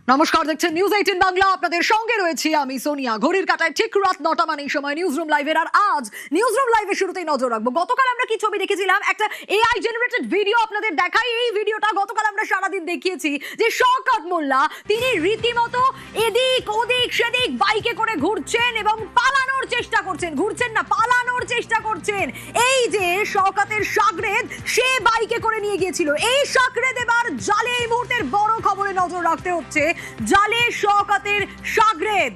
নমস্কার, দেখছেন নিউজ 18 বাংলা। আপনাদের সঙ্গে রয়েছি আমি সোনিয়া। ঘড়ির কাঁটায় ঠিক রাত 9টা মানে এই সময় নিউজ রুম লাইভের। আর আজ নিউজ রুম লাইভের শুরুতেই নজর রাখবো। গতকাল আমরা কি ছবি দেখেছিলাম, একটা এআই জেনারেটেড ভিডিও আপনাদের দেখাই। এই ভিডিওটা গতকাল আমরা সারাদিন দেখিয়েছি যে শওকত মোল্লা তিনি রীতিমতো এদিক ওদিক সেদিক বাইকে করে ঘুরছেন এবং পালানোর চেষ্টা করছেন। ঘুরছেন না, পালানোর চেষ্টা করছেন। এই যে শওকতের শাগরেদ, সে বাইকে করে নিয়ে গিয়েছিল। এই শাগরেদ এবার জালে। এই মুহূর্তের বড় খবরে নজর রাখতে হচ্ছে। জালে শওকতের শাগরেদ,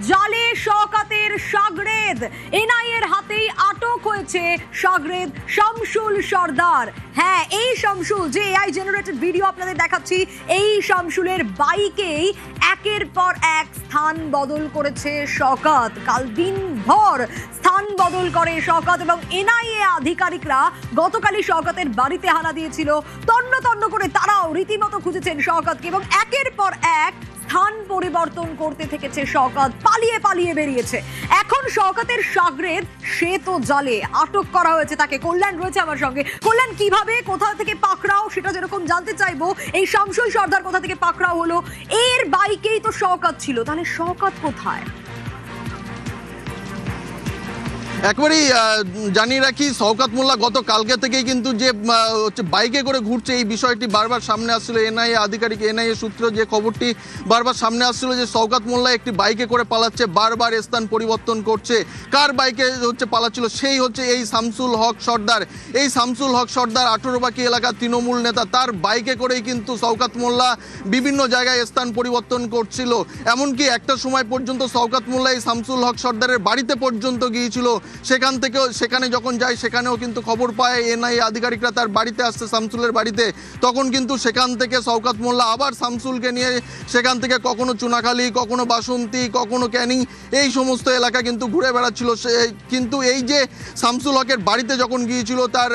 জালে শওকতের শাগরেদ। এনআইএর হাতেই আটক হয়েছে শাগরেদ শামসুল সর্দার। হ্যাঁ, এই শামসুল, যে এআই জেনারেটেড ভিডিও আপনাদের দেখাচ্ছি, এই শামসুলের বাইকেই একের পর এক স্থান বদল করেছে শওকত। কাল দিনভর স্থান বদল করে শওকত এবং এনআইএ আধিকারিকরা গতকালই শওকতের বাড়িতে হানা দিয়েছিল। তন্ন তন্ন করে তারাও রীতিমতো খুঁজেছেন শওকতকে এবং একের পর এক স্থান পরিবর্তন করতে থেকেছে শওকত। পালিয়ে পালিয়ে বেরিয়েছে। এখন শওকতের শাগরেদ, সে তো জালে। আটক করা হয়েছে তাকে। কল্যাণ রয়েছে আমার সঙ্গে। কল্যাণ, কিভাবে, কোথা থেকে পাকড়াও, সেটা যেরকম জানতে চাইবো। এই শামসুল সর্দার কোথা থেকে পাকড়াও হলো? এর বাইকেই তো শওকত ছিল, তাহলে শওকত কোথায়? একবারই জানিয়ে রাখি, শওকত মোল্লা গত কালকে থেকেই কিন্তু যে বাইকে করে ঘুরছে, এই বিষয়টি বারবার সামনে আসছিল। এনআইএ সূত্র যে খবরটি বারবার সামনে আসছিল যে শওকত মোল্লা একটি বাইকে করে পালাচ্ছে, বারবার স্থান পরিবর্তন করছে। কার বাইকে পালাচ্ছিল? সেই হচ্ছে এই শামসুল হক সর্দার। এই শামসুল হক সর্দার 18বাকি এলাকার তৃণমূল নেতা। তার বাইকে করেই কিন্তু শওকত মোল্লা বিভিন্ন জায়গায় স্থান পরিবর্তন করছিল। এমনকি একটা সময় পর্যন্ত শওকত মোল্লা এই শামসুল হক সর্দারের বাড়িতে পর্যন্ত গিয়েছিল। সেখানে যখন যায়, সেখানেও কিন্তু খবর পায় এনআইএ আধিকারিকরা তার বাড়িতে আসছে, শামসুলের বাড়িতে। তখন কিন্তু সেখান থেকে শওকত মোল্লা আবার শামসুলকে নিয়ে সেখান থেকে কখনো চুনাখালী, কখনো বাসন্তী, কখনো ক্যানিং, এই সমস্ত এলাকা কিন্তু ঘুরে বেড়াচ্ছিল। কিন্তু এই যে শামসুল হকের বাড়িতে যখন গিয়েছিল, তার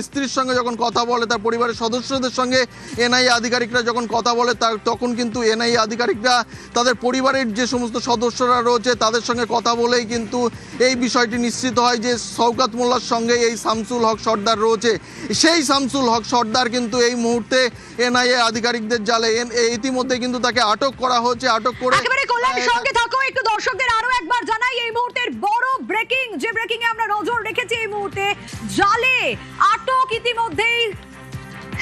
স্ত্রীর সঙ্গে যখন কথা বলে, তার পরিবারের সদস্যদের সঙ্গে এনআইএ আধিকারিকরা যখন কথা বলে, তখন কিন্তু এনআইএ আধিকারিকরা তাদের পরিবারের যে সমস্ত সদস্যরা রয়েছে তাদের সঙ্গে কথা বলেই কিন্তু এই বিষয়টি নিশ্চিত হয় যে শওকত মোল্লার সঙ্গে এই শামসুল হক সর্দার রয়েছে। সেই শামসুল হক সর্দার কিন্তু এই মুহূর্তে এনআইএ আধিকারিকদের জালে। ইতিমধ্যে কিন্তু তাকে আটক করা হয়েছে। আটক করে একেবারে কল্যাণের সঙ্গে থাকো। একটু দর্শকদের আরো একবার জানাই, এই মুহূর্তের বড় ব্রেকিং, যে ব্রেকিং এ আমরা নজর রেখেছি, এই মুহূর্তে জালে আটক ইতিমধ্যেই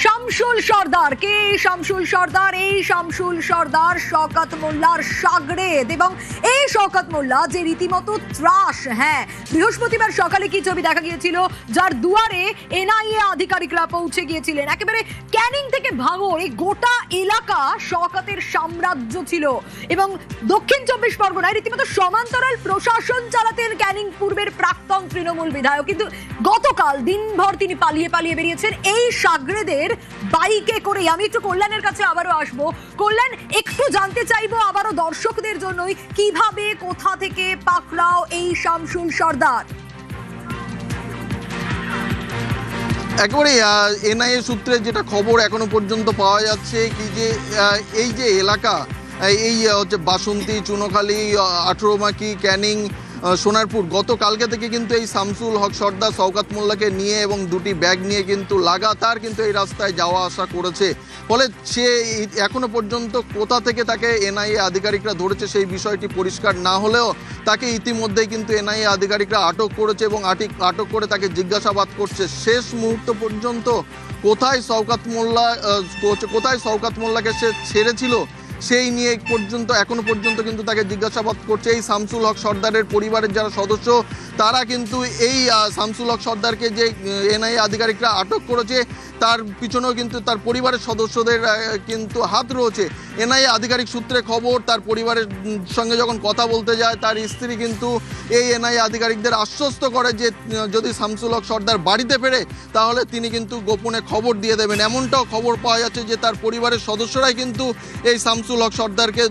শামসুল সর্দার। কে শামসুল সর্দার? এই শামসুল সর্দার শওকত মোল্লার শাগরেদ। এবং এই শওকত মোল্লা যে রীতিমতো ত্রাস। হ্যাঁ, বৃহস্পতিবার সকালে কি ছবি দেখা গিয়েছিল, যার দুয়ারে এনআইএ আধিকারিকরা পৌঁছে গিয়েছিলেন। একেবারে ক্যানিং থেকে ভাঙড়, এই গোটা এলাকা শওকতের সাম্রাজ্য ছিল। এবং দক্ষিণ 24 পরগনায় রীতিমতো সমান্তরাল প্রশাসন চালাতেন ক্যানিং পূর্বের প্রাক্তন তৃণমূল বিধায়ক। কিন্তু গতকাল দিনভর তিনি পালিয়ে পালিয়ে বেরিয়েছেন এই শাগরেদের বাইকে করে। আমি একটু কল্যাণের কাছে আবারও আসবো। কল্যাণ, একটু জানতে চাইবো আবারও দর্শকদের জন্যই, কিভাবে, কোথা থেকে পাকড়াও এই শামসুল সর্দার? একেবারে এনআইএ সূত্রে যেটা খবর এখনো পর্যন্ত পাওয়া যাচ্ছে কি, যে এই যে এলাকা, এই হচ্ছে বাসন্তী, চুনোখালী, 18মাকি, ক্যানিং, সোনারপুর, গতকালকে থেকে কিন্তু এই শামসুল হক সর্দার শওকত মোল্লাকে নিয়ে এবং দুটি ব্যাগ নিয়ে কিন্তু লাগাতার কিন্তু এই রাস্তায় যাওয়া আসা করেছে। ফলে সে এখনো পর্যন্ত কোথা থেকে তাকে এনআইএ আধিকারিকরা ধরেছে সেই বিষয়টি পরিষ্কার না হলেও তাকে ইতিমধ্যেই কিন্তু এনআইএ আধিকারিকরা আটক করেছে এবং আটক করে তাকে জিজ্ঞাসাবাদ করছে। শেষ মুহূর্ত পর্যন্ত কোথায় শওকত মোল্লাকে সে ছেড়েছিল সেই নিয়ে এখনো পর্যন্ত কিন্তু তাকে জিজ্ঞাসাবাদ করছে। এই শামসুল হক সর্দারের পরিবারের যারা সদস্য, তারা কিন্তু এই শামসুল হক সর্দারকে যে এনআইএ আধিকারিকরা আটক করেছে, তার পিছনেও কিন্তু তার পরিবারের সদস্যদের কিন্তু হাত রয়েছে। এনআইএ আধিকারিক সূত্রে খবর, তার পরিবারের সঙ্গে যখন কথা বলতে যায়, তার স্ত্রী কিন্তু এই এনআইএ আধিকারিকদের আশ্বস্ত করে যে যদি শামসুল হক সর্দার বাড়িতে ফেরে তাহলে তিনি কিন্তু গোপনে খবর দিয়ে দেবেন। এমনটাও খবর পাওয়া যাচ্ছে যে তার পরিবারের সদস্যরাই কিন্তু এই শামসুল হক সর্দারকে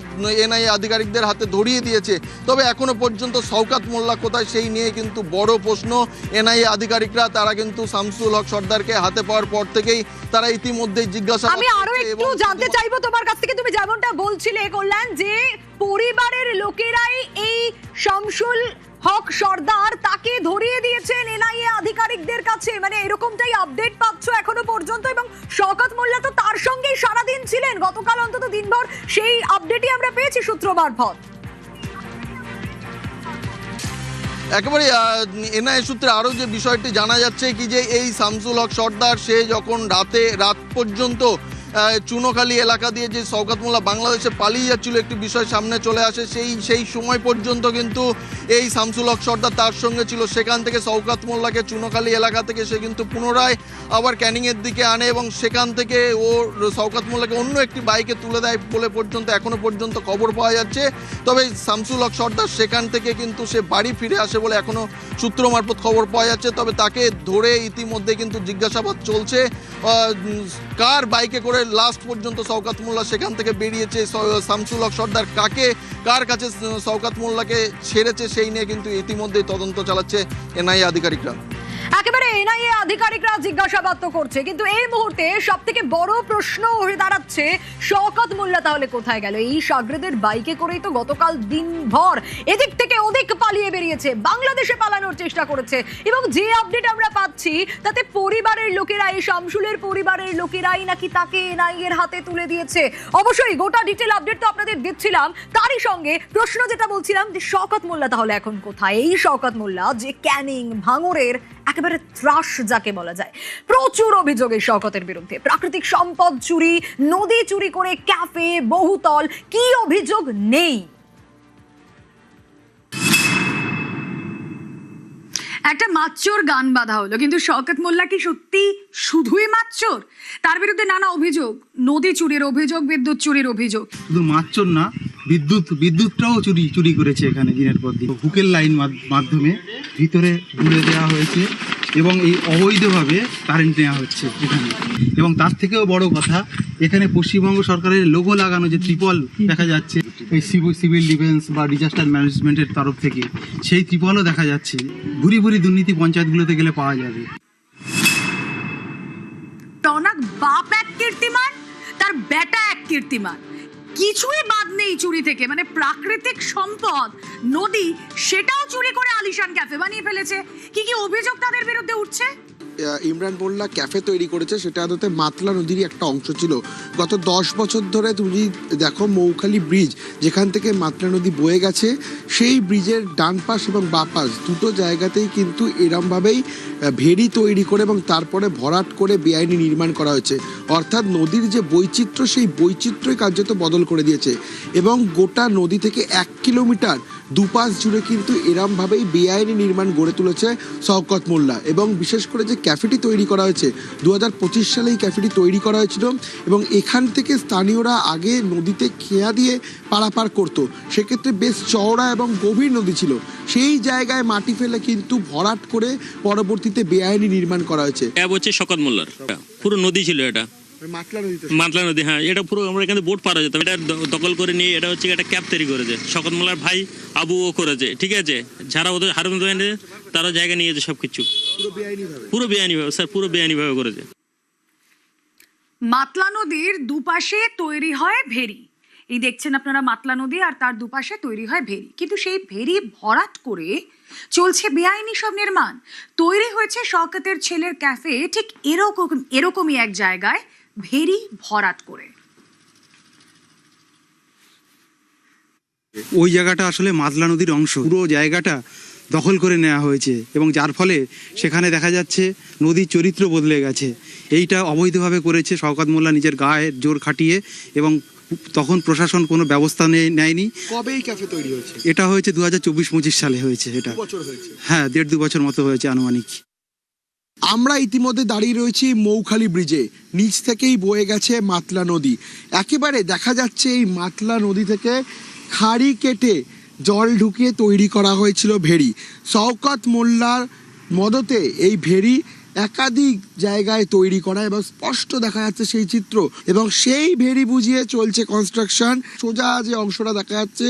এনআইএ আধিকারিকদের হাতে ধরিয়ে দিয়েছে। তবে এখনো পর্যন্ত শওকত মোল্লা কোথায় সেই নিয়ে কিন্তু বড় প্রশ্ন। এনআইএ আধিকারিকরা তারা কিন্তু শামসুল হক সর্দারকে হাতে পাওয়ার পর থেকেই তারা ইতিমধ্যেই জিজ্ঞাসাবাদ। আমি আরো একটু জানতে চাইবো তোমার কাছ থেকে। তুমি যেমনটা বলছিলে কল্যাণ, যে পরিবারের লোকেরাই এই শামসুল হক সর্দার তাকে ধরিয়ে দিয়েছেন এনআইএ আধিকারিকদের কাছে, মানে এরকমটাই আপডেট পাচ্ছ এখনো পর্যন্ত। এবং শওকত মোল্লা তো তার সঙ্গেই সারাদিন ছিলেন, গতকাল অন্তত দিনভর সেই আপডেটই আমরা পেয়েছি সূত্র মারফত। একেবারে এনআইএ সূত্রে আরও যে বিষয়টি জানা যাচ্ছে কি যে এই শামসুল হক সর্দার সে যখন রাত পর্যন্ত চুনোখালী এলাকা দিয়ে যে শওকত মোল্লা বাংলাদেশে পালিয়ে যাচ্ছিল একটি বিষয় সামনে চলে আসে, সেই সময় পর্যন্ত কিন্তু এই শামসুল হক সর্দার তার সঙ্গে ছিল। সেখান থেকে শওকত মোল্লাকে চুনোখালী এলাকা থেকে সে কিন্তু পুনরায় আবার ক্যানিংয়ের দিকে আনে এবং সেখান থেকে ও শওকত মোল্লাকে অন্য একটি বাইকে তুলে দেয় বলে পর্যন্ত এখনও পর্যন্ত খবর পাওয়া যাচ্ছে। তবে শামসুল হক সর্দার সেখান থেকে কিন্তু সে বাড়ি ফিরে আসে বলে এখনও সূত্র মারফত খবর পাওয়া যাচ্ছে। তবে তাকে ধরে ইতিমধ্যে কিন্তু জিজ্ঞাসাবাদ চলছে কার বাইকে করে লাস্ট পর্যন্ত শওকত মোল্লা সেখান থেকে বেরিয়েছে, শামসুল হক সর্দার কার কাছে শওকত মোল্লাকে ছেড়েছে সেই নিয়ে কিন্তু ইতিমধ্যেই তদন্ত চালাচ্ছে এনআইএ আধিকারিকরা। একেবারে এনআইএ আধিকারিকরা জিজ্ঞাসাবাদ তো করছে, কিন্তু এই মুহূর্তে সব থেকে বড় প্রশ্ন হয়ে দাঁড়াচ্ছে শওকত মোল্লা তাহলে কোথায় গেল? এই সাগরেদের বাইকে করেই তো গতকাল দিনভর এদিক থেকে ওদিক পালিয়ে বেরিয়েছে, বাংলাদেশে পালানোর চেষ্টা করেছে। এবং যে আপডেট আমরা পাচ্ছি তাতে পরিবারের লোকেরা, এই শামসুলের পরিবারের লোকেরাই নাকি তাকে এনআইএর হাতে তুলে দিয়েছে। অবশ্যই গোটা ডিটেল আপডেট তো আপনাদের দিচ্ছিলাম, তারই সঙ্গে প্রশ্ন যেটা বলছিলাম যে শওকত মোল্লা তাহলে এখন কোথায়? এই শওকত মোল্লা যে ক্যানিং ভাঙড়ের একেবারে ত্রাস যাকে বলা যায়, প্রচুর অভিযোগ এই শওকতের বিরুদ্ধে, প্রাকৃতিক সম্পদ চুরি, নদী চুরি করে ক্যাফে, বহুতল, কি অভিযোগ নেই? একটা মাচ্চোর গান বাঁধা হলো, কিন্তু শওকত মোল্লা কি সত্যি শুধুই মাচ্চোর? তার বিরুদ্ধে নানা অভিযোগ, নদী চুরির অভিযোগ, বিদ্যুৎ চুরির অভিযোগ। শুধু মাচ্চোর না, বিদ্যুৎটাও চুরি করেছে এখানে দিনের পর দিন। হুকের লাইন মাধ্যমে ভিতরে তুলে দেওয়া হয়েছে এবং এই অবৈধভাবে কারেন্ট নেওয়া হচ্ছে এখানে। এবং তার থেকেও বড় কথা, এখানে পশ্চিমবঙ্গ সরকারের লোগো লাগানো যে ত্রিপল দেখা যাচ্ছে এই সিভিল ডিফেন্স বা ডিজাস্টার ম্যানেজমেন্টের তরফ থেকে, সেই ত্রিপলও দেখা যাচ্ছে। ভুরি ভুরি দুর্নীতি পঞ্চায়েতগুলোতে গেলে পাওয়া যাবে। টনাক বাপ এক কীর্তিমান, তার বেটা এক কীর্তিমান, কিছুই বাদ নেই চুরি থেকে। মানে প্রাকৃতিক সম্পদ নদী, সেটাও চুরি করে আলিশান ক্যাফে বানিয়ে ফেলেছে। কি কি অভিযোগ তাদের বিরুদ্ধে উঠছে? ইমরান মোল্লা ক্যাফে তৈরি করেছে, সেটা আদতে মাতলা নদীরই একটা অংশ ছিল। গত 10 বছর ধরে তুমি দেখো মৌখালি ব্রিজ যেখান থেকে মাতলা নদী বয়ে গেছে, সেই ব্রিজের ডান পাশ এবং বাঁ পাশ দুটো জায়গাতেই কিন্তু এরমভাবেই ভেড়ি তৈরি করে এবং তারপরে ভরাট করে বেআইনি নির্মাণ করা হয়েছে। অর্থাৎ নদীর যে বৈচিত্র্য, সেই বৈচিত্র্যই কার্যত বদল করে দিয়েছে। এবং গোটা নদী থেকে 1 কিলোমিটার দুপাশ জুড়ে কিন্তু এরমভাবেই বেআইনি নির্মাণ গড়ে তুলেছে শওকত মোল্লা। এবং বিশেষ করে যে ক্যাফেটি তৈরি করা হয়েছে, 2025 সালে এই ক্যাফেটি তৈরি করা হয়েছিল এবং এখান থেকে স্থানীয়রা আগে নদীতে খেয়া দিয়ে পারাপার করতো। সেক্ষেত্রে বেশ চওড়া এবং গভীর নদী ছিল, সেই জায়গায় মাটি ফেলে কিন্তু ভরাট করে পরবর্তীতে বেআইনি নির্মাণ করা হয়েছে। হচ্ছে শওকত মোল্লার পুরো নদী ছিল, এটা মাতলা নদী। হ্যাঁ, এটা পুরো আমরা এখানে বোট পার যেতাম, এটা দখল করে নিয়ে এটা হচ্ছে একটা ক্যাব তৈরি করেছে শওকত মোল্লার ভাই আবু ও করেছে। ঠিক আছে, যারা ওদের হারুন তারা জায়গা নিয়েছে, সবকিছু পুরো বেআইনিভাবে স্যার, পুরো বেআইনিভাবে করেছে। মাতলা নদীর দুপাশে তৈরি হয় ভেরি, এই দেখছেন আপনারা মাতলা নদী, আর তার দুপাশে তৈরি হয় ভেরি। কিন্তু সেই ভেরি ভরাট করে চলছে বেআইনি সব নির্মাণ। তৈরি হয়েছে শওকতের ছেলের ক্যাফে ঠিক এরকমই এক জায়গায় ভেরি ভরাট করে। ওই জায়গাটা আসলে মাতলা নদীর অংশ, পুরো জায়গাটা দখল করে নেওয়া হয়েছে এবং যার ফলে সেখানে দেখা যাচ্ছে নদীর চরিত্র বদলে গেছে। এইটা অবৈধভাবে করেছে শওকত মোল্লা নিজের গায়ের জোর খাটিয়ে, এবং তখন প্রশাসন কোনো ব্যবস্থা নেয়নি। কবে এই ক্যাফে তৈরি হয়েছে? এটা হয়েছে 2024-25 সালে হয়েছে। এটা হ্যাঁ, 1.5-2 বছর মতো হয়েছে আনুমানিক। আমরা ইতিমধ্যে দাঁড়িয়ে রয়েছি মৌখালি ব্রিজে, নিচ থেকেই বয়ে গেছে মাতলা নদী। একেবারে দেখা যাচ্ছে এই মাতলা নদী থেকে খাড়ি কেটে জল ঢুকিয়ে তৈরি করা হয়েছিল ভেড়ি। শওকত মোল্লার মদতে এই ভেড়ি একাধিক জায়গায় তৈরি করা এবং স্পষ্ট দেখা যাচ্ছে সেই চিত্র, এবং সেই ভেরি বুঝিয়ে চলছে কনস্ট্রাকশন। সোজা যে অংশটা দেখা যাচ্ছে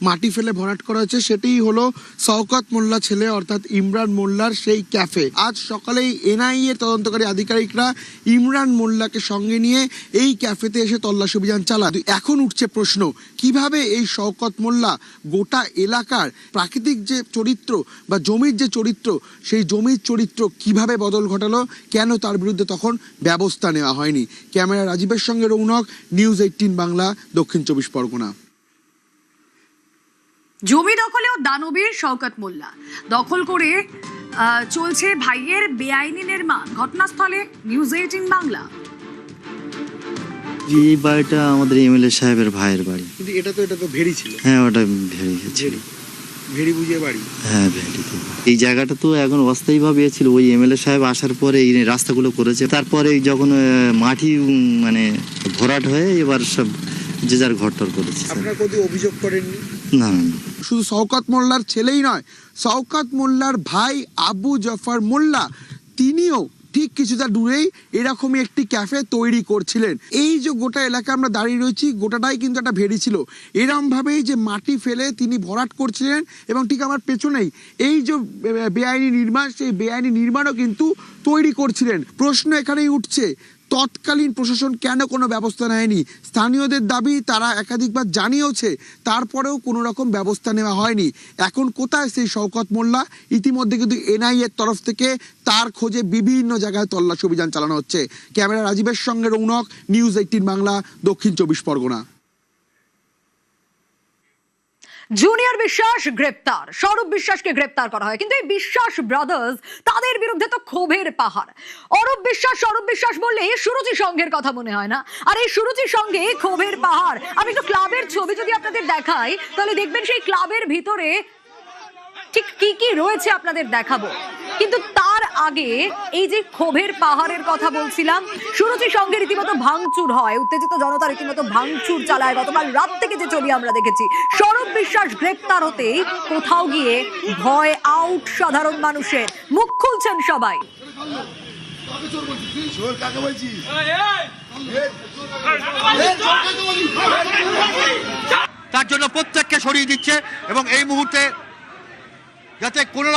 মাটি ফেলে ভরাট করা হচ্ছে, সেটাই হলো শওকত মোল্লা ছেলে অর্থাৎ ইমরান মোল্লার সেই ক্যাফে। আজ সকালেই এনআইএ তদন্তকারী আধিকারিকরা ইমরান মোল্লাকে সঙ্গে নিয়ে এই ক্যাফেতে এসে তল্লাশি অভিযান চালায়। এখন উঠছে প্রশ্ন, কিভাবে এই শওকত মোল্লা গোটা এলাকার প্রাকৃতিক যে চরিত্র বা জমির যে চরিত্র, সেই জমির চরিত্র কিভাবে বদল ঘটালো, কেন তার বিরুদ্ধে তখন ব্যবস্থা নেওয়া হয়নি। ক্যামেরা রাজীবের সঙ্গে রৌনক, নিউজ 18 বাংলা, দক্ষিণ 24 পরগনা। জমি দখলেও দানবীর শওকত মোল্লা দখল করে চলছে ভাইয়ের বেআইনি নির্মাণ। ঘটনাস্থলে নিউজ 18 বাংলা। এই বাড়িটা আমাদের এমএলএ সাহেবের ভাইয়ের বাড়ি। কিন্তু এটা তো ভেরি ছিল। হ্যাঁ, ওটা ভেরি ছিল। ভেরি বুঝিয়ে বাড়ি। হ্যাঁ, ভেরি। এই জায়গাটা তো এখন অস্থায়ীভাবে ছিল। ওই এমএলএ সাহেব আসার পরে এই রাস্তাগুলো করেছে। তারপরে যখন মাটি মানে ভরাট হয়ে এবার সব যে যার ঘরটর করেছে। আপনারা কোনো অভিযোগ করেননি? না, শুধু শওকত মোল্লার ছেলেই নয়, শওকত মোল্লার ভাই আবু জাফর মোল্লা তিনিও ঠিক কিছুটা দূরেই এরকমই একটি ক্যাফে তৈরি করছিলেন। এই যে গোটা এলাকা আমরা দাঁড়িয়ে রয়েছি, গোটাটাই কিন্তু একটা ভেরি ছিল। এরমভাবেই যে মাটি ফেলে তিনি ভরাট করছিলেন, এবং ঠিক আমার পেছনেই এই যে বেআইনি নির্মাণ, সেই বেআইনি নির্মাণও কিন্তু তৈরি করছিলেন। প্রশ্ন এখানেই উঠছে, তৎকালীন প্রশাসন কেন কোনো ব্যবস্থা নেয়নি? স্থানীয়দের দাবি তারা একাধিকবার জানিয়েছে, তারপরেও কোনো রকম ব্যবস্থা নেওয়া হয়নি। এখন কোথায় সেই শওকত মোল্লা? ইতিমধ্যে কিন্তু এনআইএর তরফ থেকে তার খোঁজে বিভিন্ন জায়গায় তল্লাশি অভিযান চালানো হচ্ছে। ক্যামেরা রাজীবের সঙ্গে রৌনক, নিউজ 18 বাংলা, দক্ষিণ 24 পরগনা। জুনিয়র বিশ্বাস গ্রেপ্তার, স্বরূপ বিশ্বাসকে গ্রেপ্তার করা হয়, কিন্তু এই বিশ্বাস ব্রাদার্স তাদের বিরুদ্ধে তো ক্ষোভের পাহাড়। অরূপ বিশ্বাস, স্বরূপ বিশ্বাস বললে সুরুচি সংঘের কথা মনে হয় না? আর এই সুরুচি সংঘে ক্ষোভের পাহাড়। আমি একটু ক্লাবের ছবি যদি আপনাদের দেখাই, তাহলে দেখবেন সেই ক্লাবের ভিতরে ঠিক কি কি রয়েছে আপনাদের দেখাবো। কিন্তু তার আগে এই যে ক্ষোভের পাহাড়ের কথা বলছিলাম, সুরুচি সংঘের রীতিমতো ভাঙচুর হয়, উত্তেজিত জনতা রীতিমতো ভাঙচুর চালায়। গতকাল রাত থেকে যে ছবি আমরা দেখেছি, স্বরূপ বিশ্বাস গ্রেপ্তার হতেই কোথাও গিয়ে ভয় আউট সাধারণ মানুষের, মুখ খুলছেন সবাই। তার জন্য প্রত্যেককে সরিয়ে দিচ্ছে, এবং এই মুহূর্তে যাতে কোনো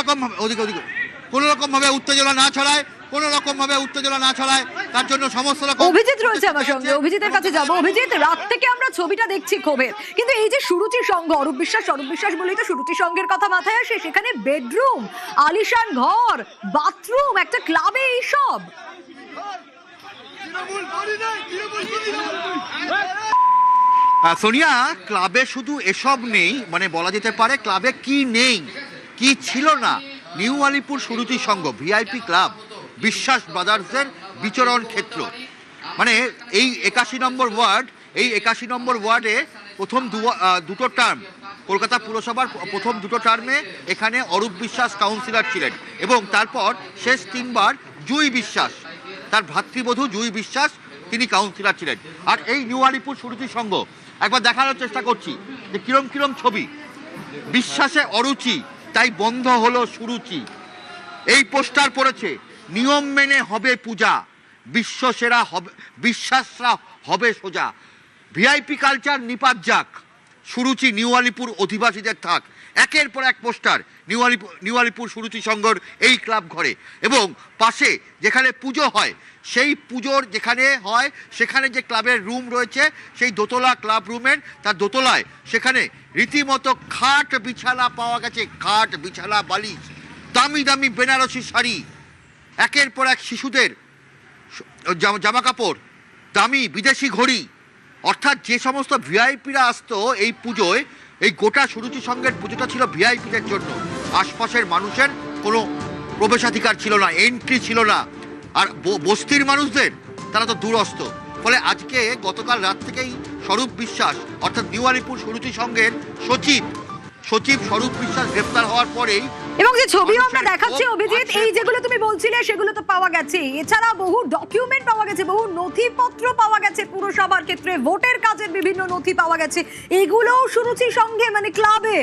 রকম ভাবে উত্তেজনা না ছড়ায়, তার জন্য সমস্ত রকম। অভিজিৎ রয়েছে আমার সঙ্গে, অভিজিতের কাছে যাবো। অভিজিৎ, রাত থেকে আমরা ছবিটা দেখছি ক্ষোভের, কিন্তু এই যে সুরুচি সংঘ, অরূপ বিশ্বাস, স্বরূপ বিশ্বাস বলেই তো সুরুচি সংঘের কথা মাথায় আসে। সেখানে বেডরুম, আলিশান ঘর, বাথরুম, একটা ক্লাবে এইসব। সোনিয়া, ক্লাবে শুধু এসব নেই, মানে বলা যেতে পারে ক্লাবে কি নেই, কি ছিল না। নিউ আলিপুর সুরুচি সংঘ ভিআইপি ক্লাব, বিশ্বাস ব্রাদার্সের বিচরণ ক্ষেত্র। মানে এই 81 নম্বর ওয়ার্ড, এই 81 নম্বর ওয়ার্ডে প্রথম দুটো টার্ম, কলকাতা পুরসভার প্রথম দুটো টার্মে এখানে অরূপ বিশ্বাস কাউন্সিলর ছিলেন, এবং তারপর শেষ 3 বার জুই বিশ্বাস, তার ভ্রাতৃবধূ জুই বিশ্বাস, তিনি কাউন্সিলর ছিলেন। আর এই নিউ আলিপুর সুরুচি সংঘ, একবার দেখানোর চেষ্টা করছি যে কিরম ছবি। বিশ্বাসে অরুচি, তাই বন্ধ হলো সুরুচি। এই পোস্টার পড়েছে, নিয়ম মেনে হবে পূজা, বিশ্বসেরা হবে, বিশ্বাসরা হবে সোজা, ভিআইপি কালচার নিপাত যাক, সুরুচি নিউ আলিপুর অধিবাসীদের থাক। একের পর এক পোস্টার নিউ আলিপুর সুরুচি সংঘর এই ক্লাব ঘরে, এবং পাশে যেখানে পুজো হয়, সেই পুজোর যেখানে হয় সেখানে যে ক্লাবের রুম রয়েছে, সেই দোতলা ক্লাব রুমের তার দোতলায় সেখানে রীতিমতো খাট বিছানা পাওয়া গেছে, খাট বিছানা বালিশ, দামি দামি বেনারসি শাড়ি, একের পর এক শিশুদের জামা কাপড়, দামি বিদেশি ঘড়ি। অর্থাৎ যে সমস্ত ভিআইপিরা আসতো এই পুজোয়, এই গোটা সুরুচি সংঘের পুজোটা ছিল ভিআইপিদের জন্য। আশপাশের মানুষের কোনো প্রবেশাধিকার ছিল না, এন্ট্রি ছিল না। আর বস্তির মানুষদের, তারা তো দূরস্থ। ফলে আজকে গতকাল রাত থেকেই স্বরূপ বিশ্বাস, অর্থাৎ নিউ আলিপুর সুরুচি সংঘের সচিব স্বরূপ বিশ্বাস গ্রেপ্তার হওয়ার পরেই, এবং যে ছবিও আমরা দেখাচ্ছি অভিজিৎ, এই যেগুলো তুমি বলছিলে সেগুলো তো পাওয়া গেছে। এছাড়া বহু ডকুমেন্ট পাওয়া গেছে, বহু নথিপত্র পাওয়া গেছে, পুরসভার ক্ষেত্রে ভোটের কাজের বিভিন্ন নথি পাওয়া গেছে। এগুলোও সুরুচি সংঘে, মানে ক্লাবে।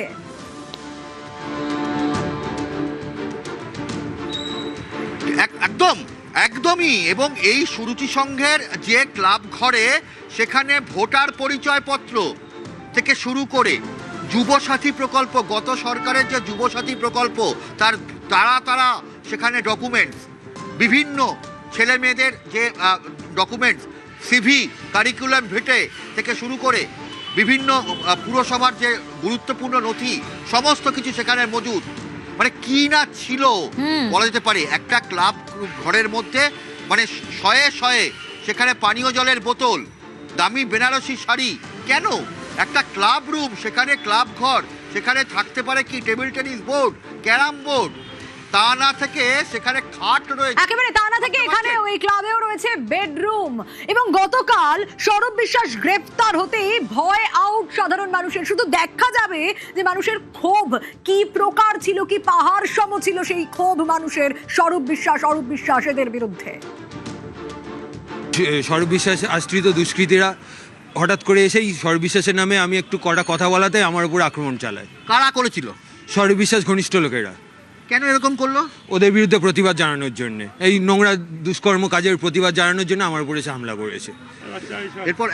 একদম একদমই। এবং এই সুরুচি সংঘের যে ক্লাব ঘরে সেখানে ভোটার পরিচয়পত্র থেকে শুরু করে যুবসাথী প্রকল্প, গত সরকারের যে যুবসাথী প্রকল্প তারা সেখানে ডকুমেন্টস, বিভিন্ন ছেলে মেয়েদের যে ডকুমেন্টস, সিভি, কারিকুলাম ভিটে থেকে শুরু করে বিভিন্ন পুরসভার যে গুরুত্বপূর্ণ নথি, সমস্ত কিছু সেখানে মজুদ। মানে কি না ছিল বলা যেতে পারে। একটা ক্লাব ঘরের মধ্যে মানে শয়ে শয়ে সেখানে পানীয় জলের বোতল, দামি বেনারসি শাড়ি। কেন একটা ক্লাব রুম, সেখানে ক্লাব ঘর, সেখানে থাকতে পারে কি table tennis board, carrom board, তা না থেকে সেখানে খাট রয়েছে। একেবারে তা না থেকে এখানে ওই ক্লাবেও রয়েছে বেডরুম। এবং গতকাল সৌরভ বিশ্বাস গ্রেফতার হতেই ভয় আউট সাধারণ মানুষের। শুধু দেখা যাবে যে মানুষের ক্ষোভ কি প্রকার ছিল, কি পাহাড় সম ছিল সেই ক্ষোভ মানুষের সৌরভ বিশ্বাস এদের বিরুদ্ধে। সৌরভ বিশ্বাস আশ্রিত দুষ্কৃতীরা হঠাৎ করে এসেই সৌরভ বিশ্বাসের নামে আমি একটু কটা কথা বলাতে আমার উপর আক্রমণ চালায়। কারা করেছিল? সৌরভ বিশ্বাস ঘনিষ্ঠ লোকেরা। কেন এরকম করলো? ওদের বিরুদ্ধে প্রতিবাদ জানানোর জন্য, এই নোংরা দুষ্কর্ম কাজের প্রতিবাদ জানানোর জন্য আমার উপরে এসে হামলা করেছে। এরপর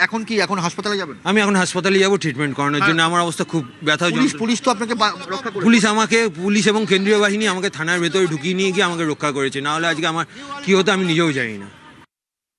এখন হাসপাতালে যাবেন? আমি এখন হাসপাতালে যাব ট্রিটমেন্ট করানোর জন্য। আমার অবস্থা খুব ব্যথা। পুলিশ তো আপনাকে রক্ষা করে। পুলিশ এবং কেন্দ্রীয় বাহিনী আমাকে থানার ভেতরে ঢুকিয়ে নিয়ে গিয়ে আমাকে রক্ষা করেছে। না হলে আজকে আমার কি হতো আমি নিজেও জানি না।